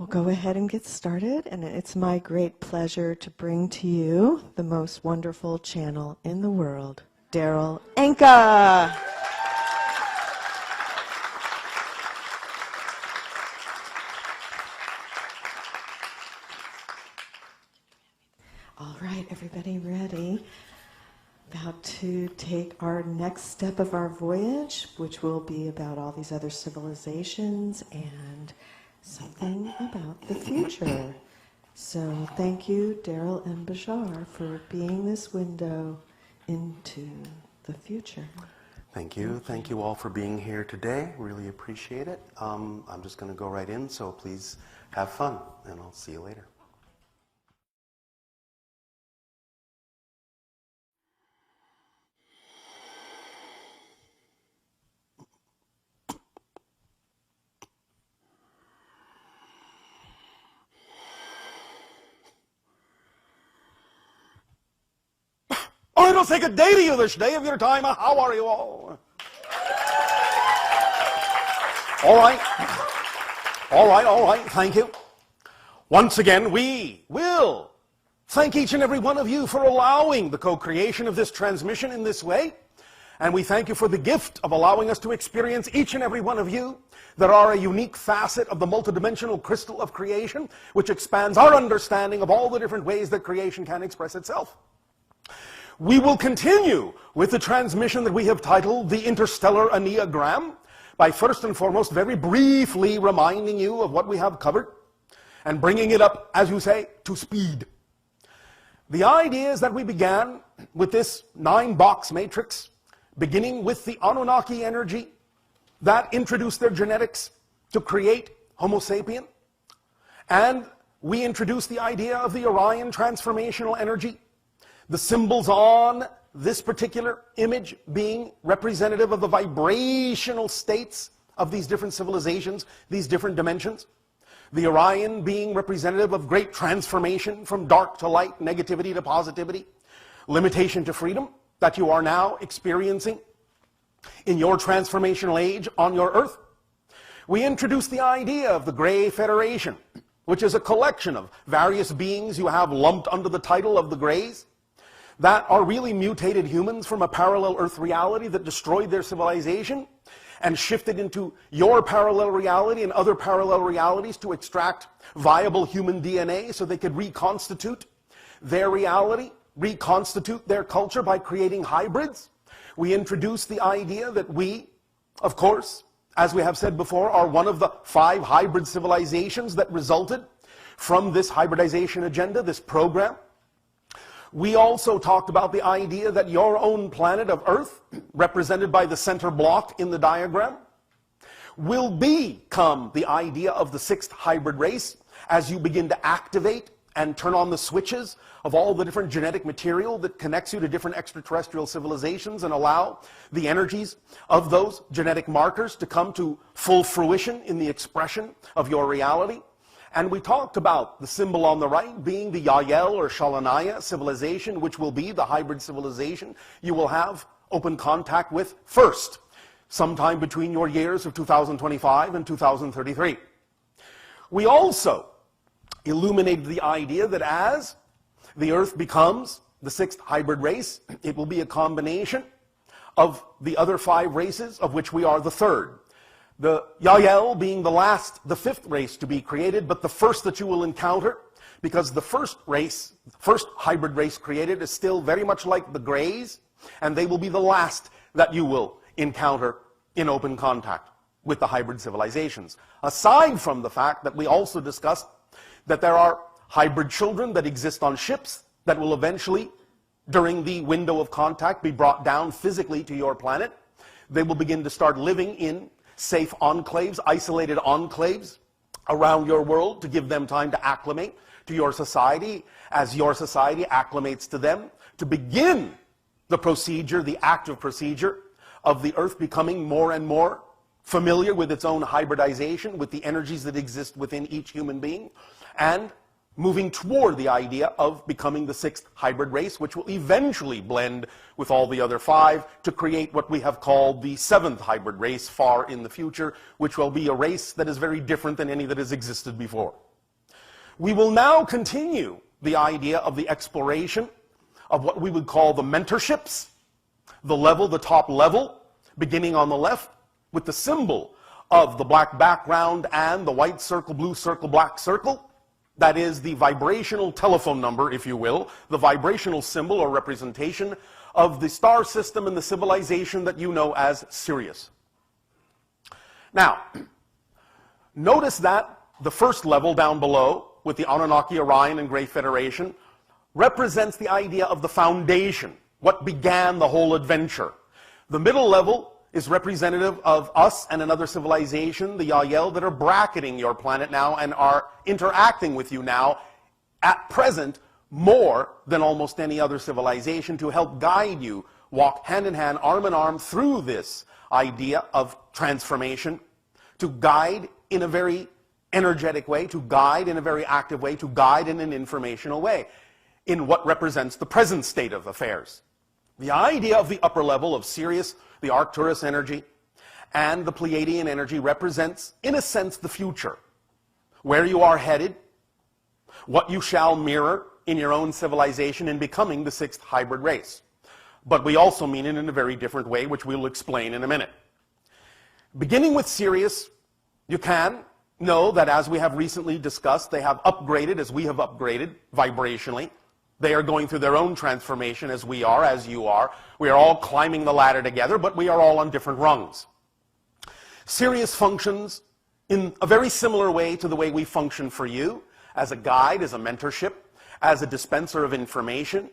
We'll go ahead and get started, and it's my great pleasure to bring to you the most wonderful channel in the world, Daryl Anka. All right, everybody ready? About to take our next step of our voyage, which will be about all these other civilizations and something about the future. So thank you, Daryl and Bashar, for being this window into the future. Thank you. Thank you all for being here today. Really appreciate it. I'm just going to go right in, so please have fun, and I'll see you later. Oh, it'll take a day to you this day of your time. How are you all? All right. All right, all right. Thank you. Once again, we will thank each and every one of you for allowing the co-creation of this transmission in this way. And we thank you for the gift of allowing us to experience each and every one of you that are a unique facet of the multidimensional crystal of creation, which expands our understanding of all the different ways that creation can express itself. We will continue with the transmission that we have titled The Interstellar Enneagram by first and foremost very briefly reminding you of what we have covered and bringing it up, as you say, to speed. The idea is that we began with this 9-box matrix, beginning with the Anunnaki energy that introduced their genetics to create Homo sapien. And we introduced the idea of the Orion transformational energy, the symbols on this particular image being representative of the vibrational states of these different civilizations, these different dimensions. The Orion being representative of great transformation from dark to light, negativity to positivity, limitation to freedom that you are now experiencing in your transformational age on your Earth. We introduced the idea of the Gray Federation, which is a collection of various beings you have lumped under the title of the Greys, that are really mutated humans from a parallel Earth reality that destroyed their civilization and shifted into your parallel reality and other parallel realities to extract viable human DNA so they could reconstitute their reality, reconstitute their culture by creating hybrids. We introduced the idea that we, of course, as we have said before, are one of the 5 hybrid civilizations that resulted from this hybridization agenda, this program. We also talked about the idea that your own planet of Earth, represented by the center block in the diagram, will become the idea of the 6th hybrid race as you begin to activate and turn on the switches of all the different genetic material that connects you to different extraterrestrial civilizations and allow the energies of those genetic markers to come to full fruition in the expression of your reality. And we talked about the symbol on the right being the Yael or Shalanaya civilization, which will be the hybrid civilization you will have open contact with first, sometime between your years of 2025 and 2033. We also illuminated the idea that as the Earth becomes the 6th hybrid race, it will be a combination of the other 5 races, of which we are the 3rd. The Yael being the 5th race to be created, but the first that you will encounter, because the first hybrid race created is still very much like the Greys, and they will be the last that you will encounter in open contact with the hybrid civilizations. Aside from the fact that we also discussed that there are hybrid children that exist on ships that will eventually, during the window of contact, be brought down physically to your planet. They will begin to start living in safe enclaves, isolated enclaves around your world to give them time to acclimate to your society as your society acclimates to them, to begin the procedure, the active procedure of the Earth becoming more and more familiar with its own hybridization, with the energies that exist within each human being, and moving toward the idea of becoming the 6th hybrid race, which will eventually blend with all the other 5 to create what we have called the 7th hybrid race far in the future, which will be a race that is very different than any that has existed before. We will now continue the idea of the exploration of what we would call the mentorships, the top level, beginning on the left with the symbol of the black background and the white circle, blue circle, black circle. That is the vibrational telephone number, if you will, the vibrational symbol or representation of the star system and the civilization that you know as Sirius. Now, notice that the first level down below with the Anunnaki, Orion, and Great Federation represents the idea of the foundation, what began the whole adventure. The middle level is representative of us and another civilization, the Yael, that are bracketing your planet now and are interacting with you now at present more than almost any other civilization to help guide you, walk hand in hand, arm in arm through this idea of transformation, to guide in a very energetic way, to guide in a very active way, to guide in an informational way in what represents the present state of affairs. The idea of the upper level of Sirius, the Arcturus energy, and the Pleiadian energy represents, in a sense, the future. Where you are headed, what you shall mirror in your own civilization in becoming the sixth hybrid race. But we also mean it in a very different way, which we'll explain in a minute. Beginning with Sirius, you can know that, as we have recently discussed, they have upgraded as we have upgraded vibrationally. They are going through their own transformation as we are, as you are. We are all climbing the ladder together, but we are all on different rungs. Sirius functions in a very similar way to the way we function for you, as a guide, as a mentorship, as a dispenser of information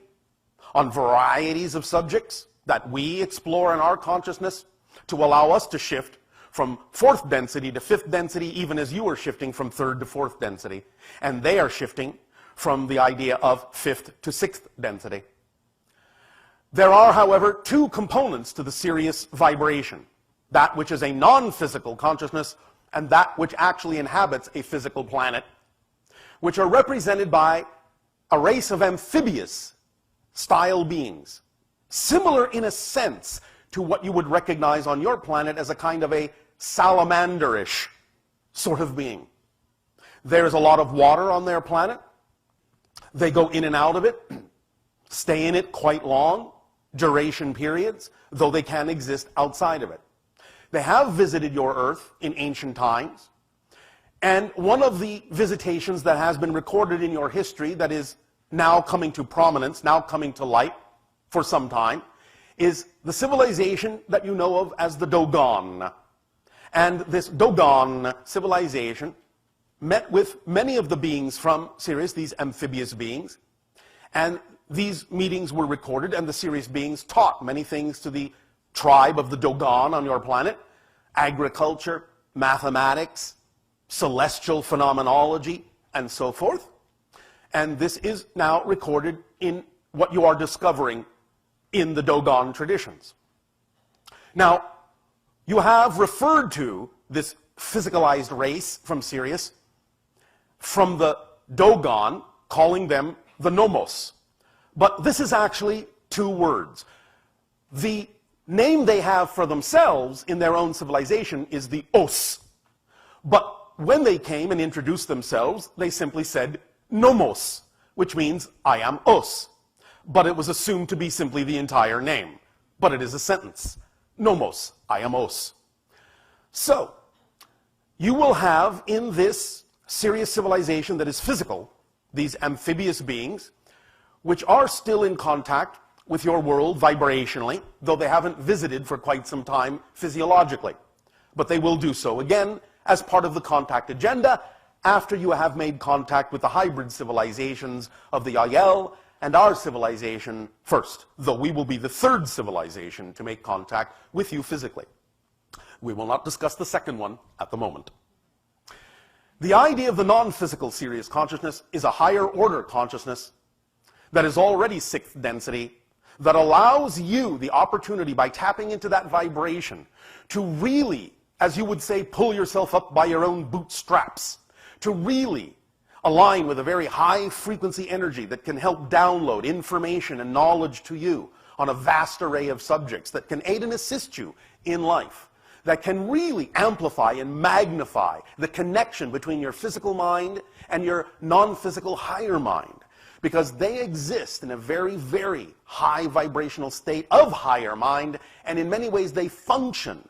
on varieties of subjects that we explore in our consciousness to allow us to shift from fourth density to fifth density, even as you are shifting from third to fourth density. And they are shifting from the idea of fifth to sixth density. There are, however, two components to the Sirius vibration. That which is a non-physical consciousness and that which actually inhabits a physical planet, which are represented by a race of amphibious style beings, similar in a sense to what you would recognize on your planet as a kind of a salamanderish sort of being. There's a lot of water on their planet. They go in and out of it, stay in it quite long, duration periods, though they can exist outside of it. They have visited your Earth in ancient times, and one of the visitations that has been recorded in your history that is now coming to prominence, now coming to light for some time, is the civilization that you know of as the Dogon. And this Dogon civilization met with many of the beings from Sirius, these amphibious beings, and these meetings were recorded, and the Sirius beings taught many things to the tribe of the Dogon on your planet: agriculture, mathematics, celestial phenomenology, and so forth. And this is now recorded in what you are discovering in the Dogon traditions. Now, you have referred to this physicalized race from Sirius from the Dogon, calling them the Nomos. But this is actually two words. The name they have for themselves in their own civilization is the Os. But when they came and introduced themselves, they simply said Nomos, which means I am Os. But it was assumed to be simply the entire name. But it is a sentence. Nomos, I am Os. So, you will have in this Sirius civilization that is physical, these amphibious beings, which are still in contact with your world vibrationally, though they haven't visited for quite some time physiologically. But they will do so again as part of the contact agenda after you have made contact with the hybrid civilizations of the Yael and our civilization first, though we will be the third civilization to make contact with you physically. We will not discuss the second one at the moment. The idea of the non-physical Sirius consciousness is a higher order consciousness that is already sixth density, that allows you the opportunity, by tapping into that vibration, to really, as you would say, pull yourself up by your own bootstraps, to really align with a very high frequency energy that can help download information and knowledge to you on a vast array of subjects that can aid and assist you in life. that can really amplify and magnify the connection between your physical mind and your non-physical higher mind, because they exist in a very, very high vibrational state of higher mind, and in many ways they function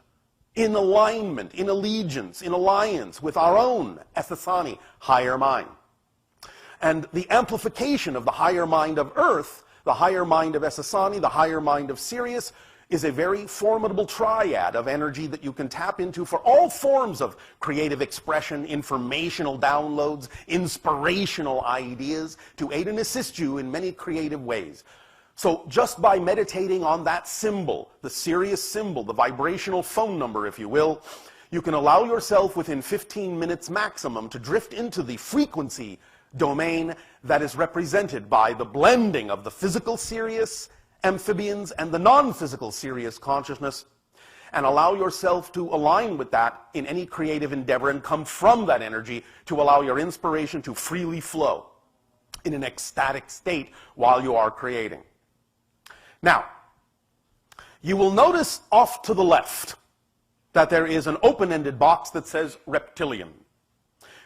in alignment, in allegiance, in alliance with our own Ethasani higher mind. And the amplification of the higher mind of Earth, the higher mind of Ethasani, the higher mind of Sirius, is a very formidable triad of energy that you can tap into for all forms of creative expression, informational downloads, inspirational ideas, to aid and assist you in many creative ways. So just by meditating on that symbol, the Sirius symbol, the vibrational phone number, if you will, you can allow yourself within 15 minutes maximum to drift into the frequency domain that is represented by the blending of the physical Sirius, amphibians, and the non-physical Sirius consciousness, and allow yourself to align with that in any creative endeavor and come from that energy to allow your inspiration to freely flow in an ecstatic state while you are creating. Now, you will notice off to the left that there is an open-ended box that says reptilian.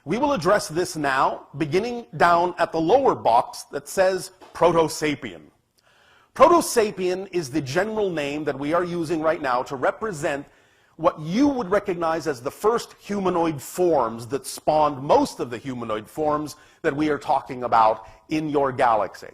We will address this now, beginning down at the lower box that says proto-sapien. Proto-sapien is the general name that we are using right now to represent what you would recognize as the first humanoid forms that spawned most of the humanoid forms that we are talking about in your galaxy.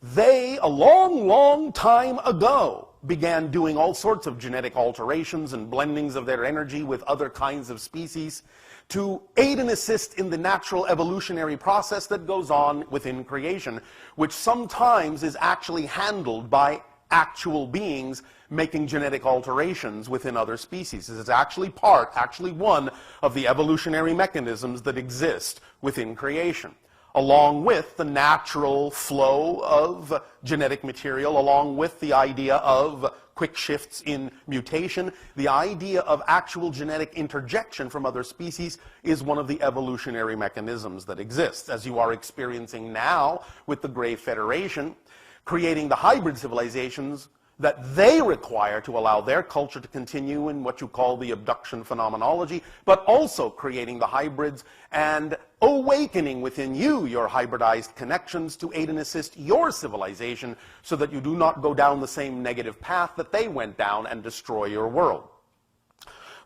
They, a long, long time ago, began doing all sorts of genetic alterations and blendings of their energy with other kinds of species to aid and assist in the natural evolutionary process that goes on within creation, which sometimes is actually handled by actual beings making genetic alterations within other species. This is actually one of the evolutionary mechanisms that exist within creation, along with the natural flow of genetic material, along with the idea of quick shifts in mutation. The idea of actual genetic interjection from other species is one of the evolutionary mechanisms that exists, as you are experiencing now with the Grey Federation, creating the hybrid civilizations that they require to allow their culture to continue in what you call the abduction phenomenology, but also creating the hybrids and awakening within you your hybridized connections to aid and assist your civilization so that you do not go down the same negative path that they went down and destroy your world.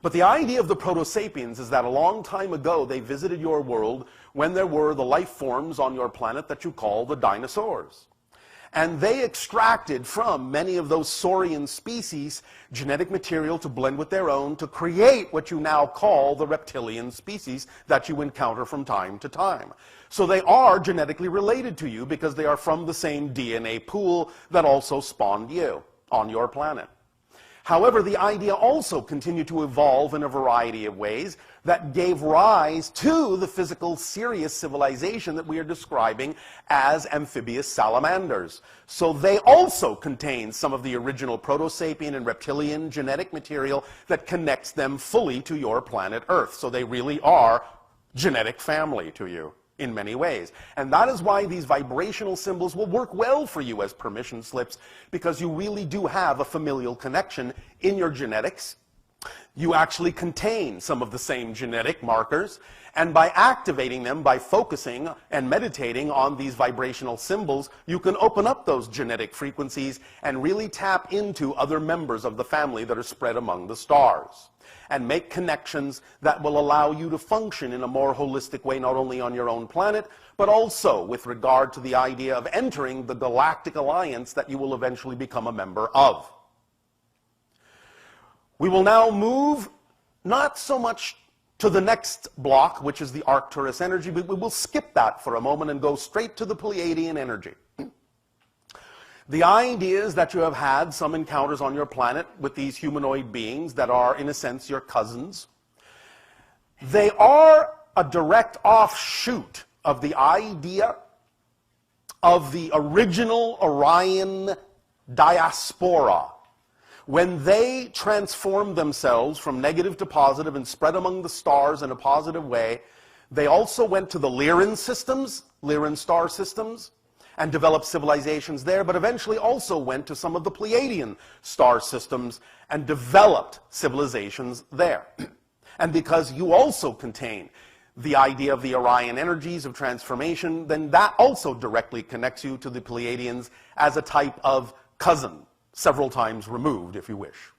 But the idea of the proto-sapiens is that a long time ago they visited your world when there were the life forms on your planet that you call the dinosaurs. And they extracted from many of those saurian species genetic material to blend with their own to create what you now call the reptilian species that you encounter from time to time. So they are genetically related to you because they are from the same DNA pool that also spawned you on your planet. However, the idea also continued to evolve in a variety of ways that gave rise to the physical Sirius civilization that we are describing as amphibious salamanders. So they also contain some of the original proto-sapien and reptilian genetic material that connects them fully to your planet Earth. So they really are genetic family to you in many ways. And that is why these vibrational symbols will work well for you as permission slips, because you really do have a familial connection in your genetics. You actually contain some of the same genetic markers, and by activating them, by focusing and meditating on these vibrational symbols, you can open up those genetic frequencies and really tap into other members of the family that are spread among the stars, and make connections that will allow you to function in a more holistic way, not only on your own planet, but also with regard to the idea of entering the galactic alliance that you will eventually become a member of. We will now move not so much to the next block, which is the Arcturus energy, but we will skip that for a moment and go straight to the Pleiadian energy. The idea is that you have had some encounters on your planet with these humanoid beings that are, in a sense, your cousins. They are a direct offshoot of the idea of the original Orion diaspora. When they transformed themselves from negative to positive and spread among the stars in a positive way, they also went to the Lyran systems, Lyran star systems, and developed civilizations there, but eventually also went to some of the Pleiadian star systems and developed civilizations there. And because you also contain the idea of the Orion energies of transformation, then that also directly connects you to the Pleiadians as a type of cousin, several times removed, if you wish.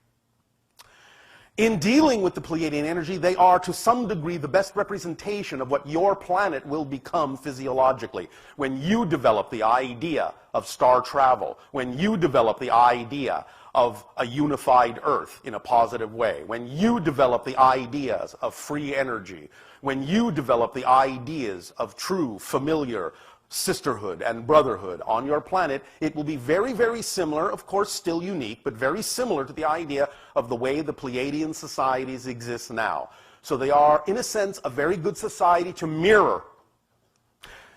In dealing with the Pleiadian energy, they are to some degree the best representation of what your planet will become physiologically. When you develop the idea of star travel, when you develop the idea of a unified Earth in a positive way, when you develop the ideas of free energy, when you develop the ideas of true, familiar sisterhood and brotherhood on your planet, it will be very, very similar, of course still unique, but very similar to the idea of the way the Pleiadian societies exist now. So they are, in a sense, a very good society to mirror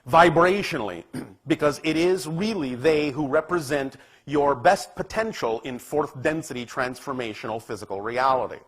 vibrationally, because it is really they who represent your best potential in fourth density transformational physical reality.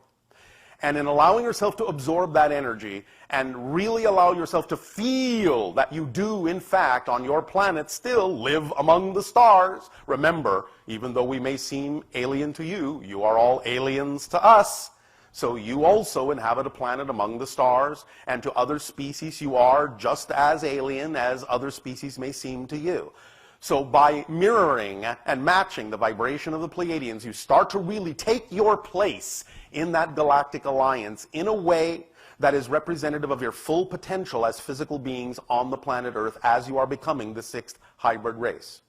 And in allowing yourself to absorb that energy and really allow yourself to feel that you do, in fact, on your planet still live among the stars. Remember, even though we may seem alien to you, you are all aliens to us. So you also inhabit a planet among the stars, and to other species you are just as alien as other species may seem to you. So by mirroring and matching the vibration of the Pleiadians, you start to really take your place in that galactic alliance in a way that is representative of your full potential as physical beings on the planet Earth as you are becoming the sixth hybrid race.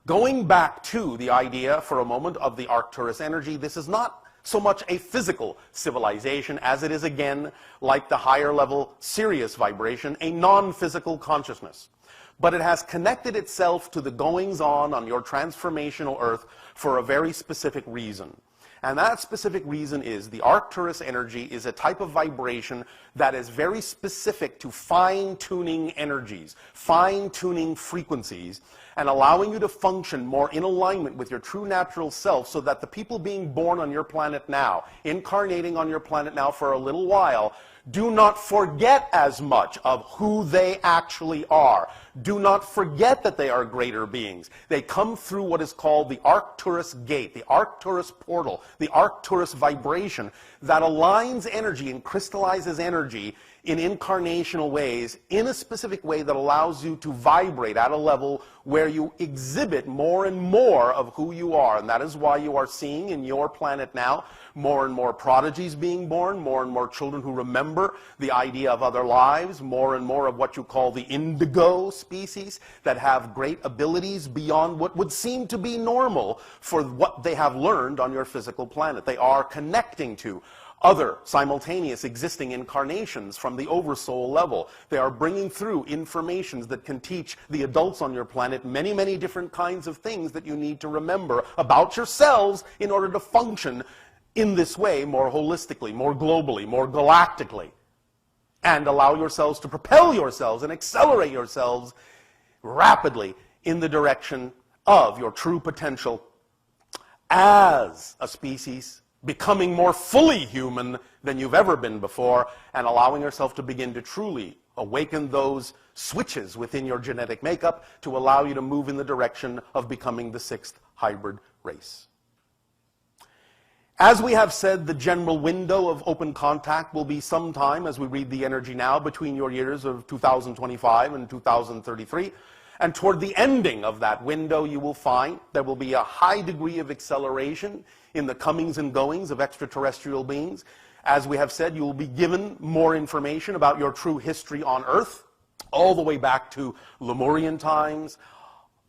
Going back to the idea for a moment of the Arcturus energy, this is not so much a physical civilization as it is, again, like the higher level Sirius vibration, a non-physical consciousness. But it has connected itself to the goings-on your transformational Earth for a very specific reason. And that specific reason is the Arcturus energy is a type of vibration that is very specific to fine-tuning energies, fine-tuning frequencies, and allowing you to function more in alignment with your true natural self, so that the people being born on your planet now, incarnating on your planet now for a little while, do not forget as much of who they actually are. Do not forget that they are greater beings. They come through what is called the Arcturus gate, the Arcturus portal, the Arcturus vibration that aligns energy and crystallizes energy in incarnational ways in a specific way that allows you to vibrate at a level where you exhibit more and more of who you are. And that is why you are seeing in your planet now more and more prodigies being born, more and more children who remember the idea of other lives, more and more of what you call the indigo species that have great abilities beyond what would seem to be normal for what they have learned on your physical planet. They are connecting to other simultaneous existing incarnations from the oversoul level. They are bringing through informations that can teach the adults on your planet many, many different kinds of things that you need to remember about yourselves in order to function in this way more holistically, more globally, more galactically, and allow yourselves to propel yourselves and accelerate yourselves rapidly in the direction of your true potential as a species, becoming more fully human than you've ever been before, and allowing yourself to begin to truly awaken those switches within your genetic makeup to allow you to move in the direction of becoming the sixth hybrid race. As we have said, the general window of open contact will be sometime, as we read the energy now, between your years of 2025 and 2033. And toward the ending of that window, you will find there will be a high degree of acceleration in the comings and goings of extraterrestrial beings. As we have said, you will be given more information about your true history on Earth, all the way back to Lemurian times,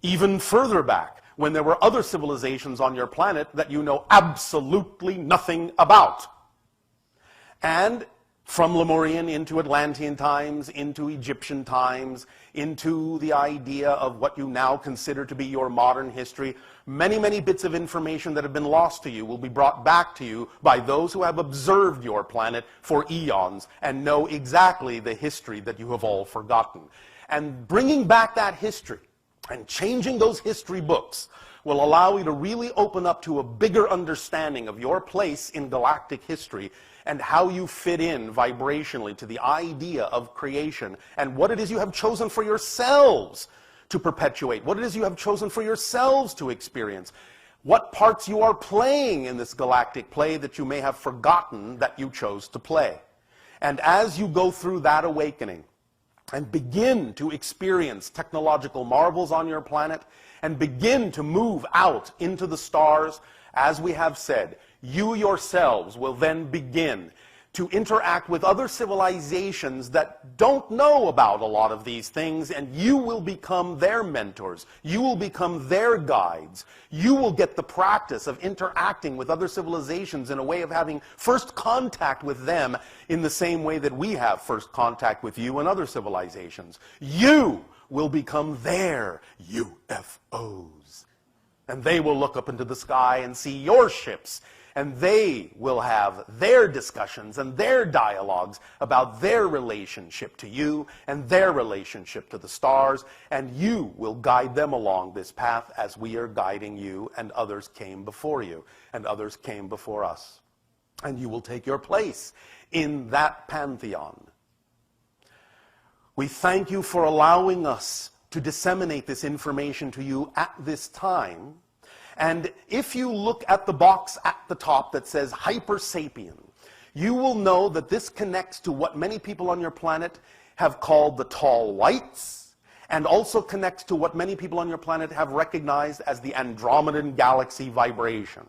even further back, when there were other civilizations on your planet that you know absolutely nothing about. And from Lemurian into Atlantean times, into Egyptian times, into the idea of what you now consider to be your modern history, many, many bits of information that have been lost to you will be brought back to you by those who have observed your planet for eons and know exactly the history that you have all forgotten. And bringing back that history and changing those history books will allow you to really open up to a bigger understanding of your place in galactic history and how you fit in vibrationally to the idea of creation and what it is you have chosen for yourselves to perpetuate, what it is you have chosen for yourselves to experience, what parts you are playing in this galactic play that you may have forgotten that you chose to play. And as you go through that awakening and begin to experience technological marvels on your planet and begin to move out into the stars, as we have said, you yourselves will then begin to interact with other civilizations that don't know about a lot of these things, and you will become their mentors. You will become their guides. You will get the practice of interacting with other civilizations in a way of having first contact with them in the same way that we have first contact with you and other civilizations. You will become their UFOs. And they will look up into the sky and see your ships, and they will have their discussions and their dialogues about their relationship to you and their relationship to the stars, and you will guide them along this path as we are guiding you, and others came before you, and others came before us. And you will take your place in that pantheon. We thank you for allowing us to disseminate this information to you at this time. And if you look at the box at the top that says Hyper Sapien, you will know that this connects to what many people on your planet have called the tall whites, and also connects to what many people on your planet have recognized as the Andromedan galaxy vibration.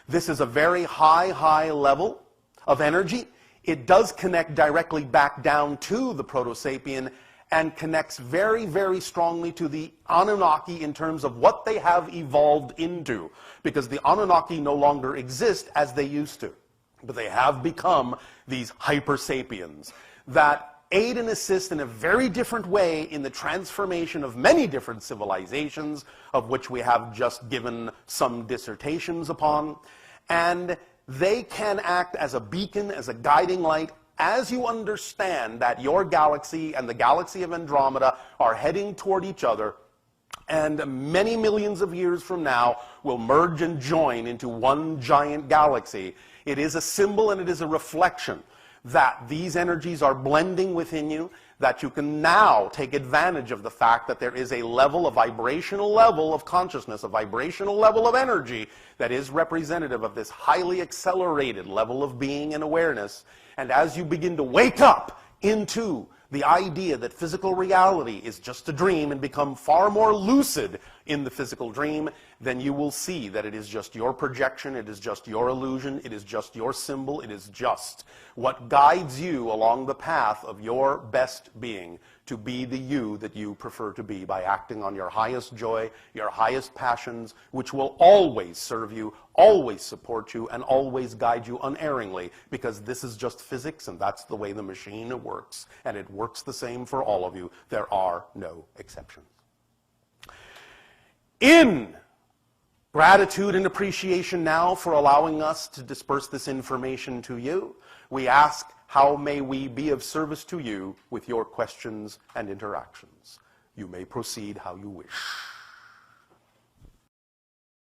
This is a very high level of energy. It does connect directly back down to the Proto-Sapien, and connects very strongly to the Anunnaki in terms of what they have evolved into. Because the Anunnaki no longer exist as they used to. But they have become these Hyper Sapiens that aid and assist in a very different way in the transformation of many different civilizations, of which we have just given some dissertations upon. And they can act as a beacon, as a guiding light, as you understand that your galaxy and the galaxy of Andromeda are heading toward each other, and many millions of years from now will merge and join into one giant galaxy. It is a symbol and it is a reflection that these energies are blending within you, that you can now take advantage of the fact that there is a level, a vibrational level of consciousness, a vibrational level of energy that is representative of this highly accelerated level of being and awareness. And as you begin to wake up into the idea that physical reality is just a dream and become far more lucid in the physical dream, then you will see that it is just your projection, it is just your illusion, it is just your symbol, it is just what guides you along the path of your best being to be the you that you prefer to be by acting on your highest joy, your highest passions, which will always serve you, always support you, and always guide you unerringly, because this is just physics and that's the way the machine works, and it works the same for all of you. There are no exceptions. In gratitude and appreciation now for allowing us to disperse this information to you, we ask, how may we be of service to you with your questions and interactions? You may proceed how you wish.